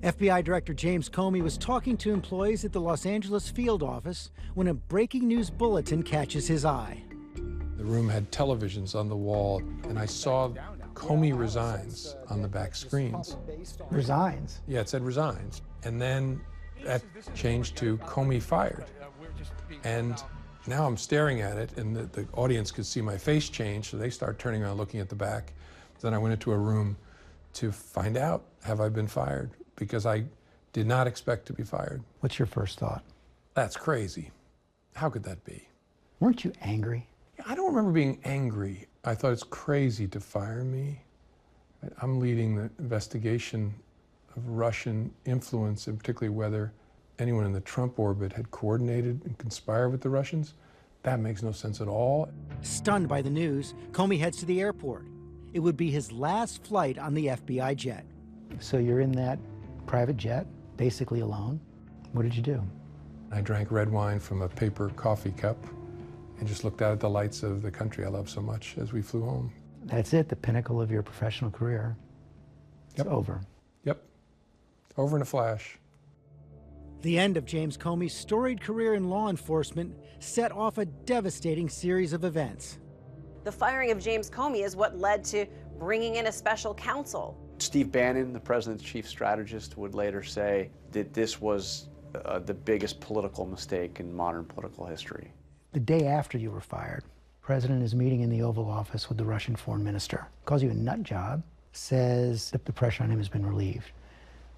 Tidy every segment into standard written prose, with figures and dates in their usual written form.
FBI Director James Comey was talking to employees at the Los Angeles field office when a breaking news bulletin catches his eye. The room had televisions on the wall, and I saw Comey resigns on the back screens. Resigns? Yeah, it said resigns. And then that changed to Comey fired. And now I'm staring at it, and the audience could see my face change, so they start turning around looking at the back. Then I went into a room to find out, have I been fired? Because I did not expect to be fired. What's your first thought? That's crazy. How could that be? Weren't you angry? I don't remember being angry. I thought it's crazy to fire me. I'm leading the investigation of Russian influence, and particularly whether anyone in the Trump orbit had coordinated and conspired with the Russians. That makes no sense at all. Stunned by the news, Comey heads to the airport. It would be his last flight on the FBI jet. So you're in that private jet, basically alone. What did you do? I drank red wine from a paper coffee cup and just looked out at the lights of the country I love so much as we flew home. That's it, the pinnacle of your professional career. It's over. Yep. Over in a flash. The end of James Comey's storied career in law enforcement set off a devastating series of events. The firing of James Comey is what led to bringing in a special counsel. Steve Bannon, the president's chief strategist, would later say that this was the biggest political mistake in modern political history. The day after you were fired, the president is meeting in the Oval Office with the Russian foreign minister, calls you a nut job, says that the pressure on him has been relieved.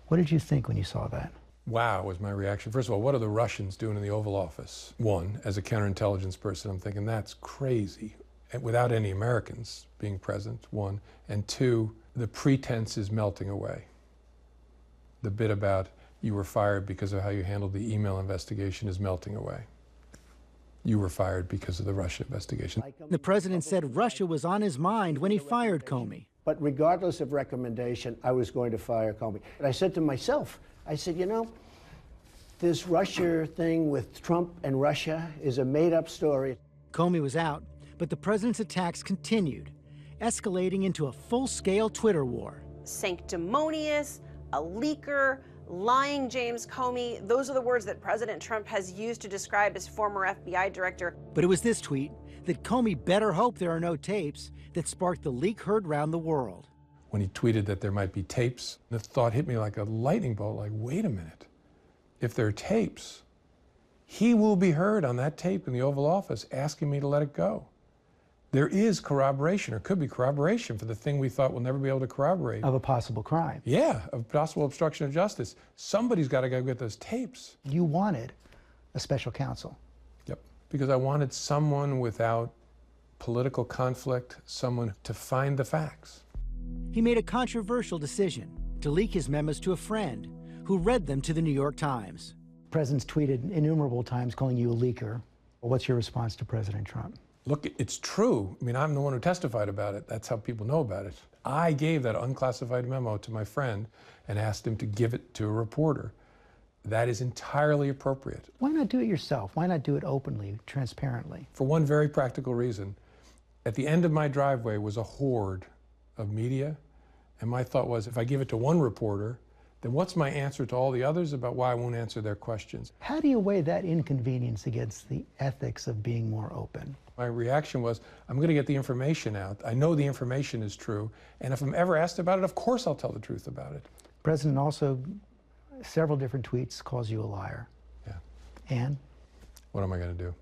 What did you think when you saw that? Wow, was my reaction. First of all, what are the Russians doing in the Oval Office? One, as a counterintelligence person, I'm thinking that's crazy. Without any Americans being present, one. And two, the pretense is melting away. The bit about you were fired because of how you handled the email investigation is melting away. You were fired because of the Russia investigation. The president said Russia was on his mind when he fired Comey. But regardless of recommendation, I was going to fire Comey. And I said to myself, I said, you know, this Russia thing with Trump and Russia is a made-up story. Comey was out, but the president's attacks continued, escalating into a full-scale Twitter war. Sanctimonious, a leaker, lying James Comey. Those are the words that President Trump has used to describe his former FBI director. But it was this tweet that Comey better hope there are no tapes that sparked the leak heard round the world. When he tweeted that there might be tapes, the thought hit me like a lightning bolt, like, wait a minute. If there are tapes, he will be heard on that tape in the Oval Office asking me to let it go. There is corroboration, or could be corroboration, for the thing we thought we'll never be able to corroborate. Of a possible crime. Yeah, of possible obstruction of justice. Somebody's got to go get those tapes. You wanted a special counsel. Yep, because I wanted someone without political conflict, someone to find the facts. He made a controversial decision to leak his memos to a friend who read them to the New York Times. The president's tweeted innumerable times calling you a leaker. What's your response to President Trump? Look, it's true. I mean, I'm the one who testified about it. That's how people know about it. I gave that unclassified memo to my friend and asked him to give it to a reporter. That is entirely appropriate. Why not do it yourself? Why not do it openly, transparently? For one very practical reason. At the end of my driveway was a horde of media, and my thought was, if I give it to one reporter, then what's my answer to all the others about why I won't answer their questions? How do you weigh that inconvenience against the ethics of being more open? My reaction was, I'm going to get the information out. I know the information is true, and if I'm ever asked about it, of course I'll tell the truth about it. The president also, several different tweets, calls you a liar. Yeah. And? What am I going to do?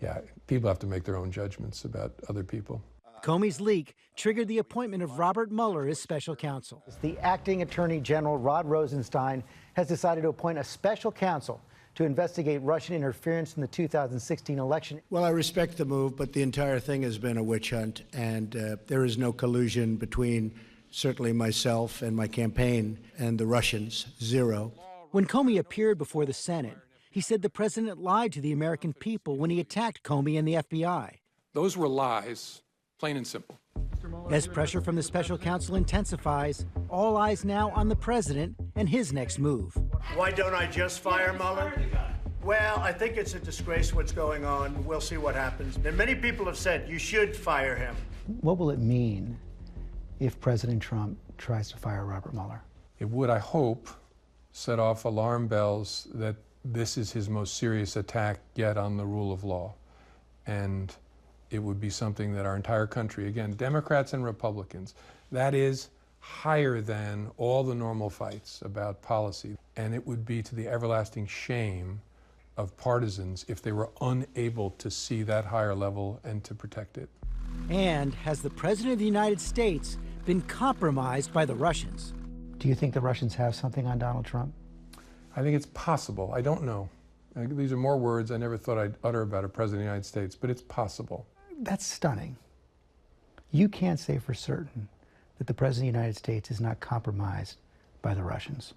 Yeah, people have to make their own judgments about other people. Comey's leak triggered the appointment of Robert Mueller as special counsel. The acting attorney general, Rod Rosenstein, has decided to appoint a special counsel to investigate Russian interference in the 2016 election. Well, I respect the move, but the entire thing has been a witch hunt, and there is no collusion between certainly myself and my campaign and the Russians. Zero. When Comey appeared before the Senate, he said the president lied to the American people when he attacked Comey and the FBI. Those were lies, plain and simple. As pressure from the special counsel intensifies, all eyes now on the president and his next move. Why don't I just fire Mueller? Well, I think it's a disgrace what's going on. We'll see what happens. And many people have said you should fire him. What will it mean if President Trump tries to fire Robert Mueller? It would, I hope, set off alarm bells that this is his most serious attack yet on the rule of law. And it would be something that our entire country, again, Democrats and Republicans, that is higher than all the normal fights about policy. And it would be to the everlasting shame of partisans if they were unable to see that higher level and to protect it. And has the President of the United States been compromised by the Russians? Do you think the Russians have something on Donald Trump? I think it's possible. I don't know. These are more words I never thought I'd utter about a President of the United States, but it's possible. That's stunning. You can't say for certain that the President of the United States is not compromised by the Russians.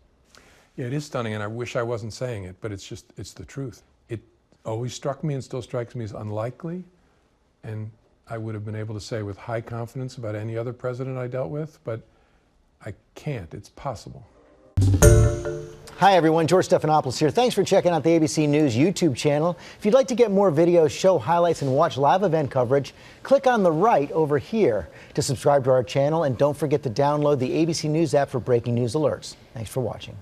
Yeah, it is stunning, and I wish I wasn't saying it, but it's the truth. It always struck me and still strikes me as unlikely, and I would have been able to say with high confidence about any other president I dealt with, but I can't. It's possible. Hi everyone, George Stephanopoulos here. Thanks for checking out the ABC News YouTube channel. If you'd like to get more videos, show highlights, and watch live event coverage, click on the right over here to subscribe to our channel, and don't forget to download the ABC News app for breaking news alerts. Thanks for watching.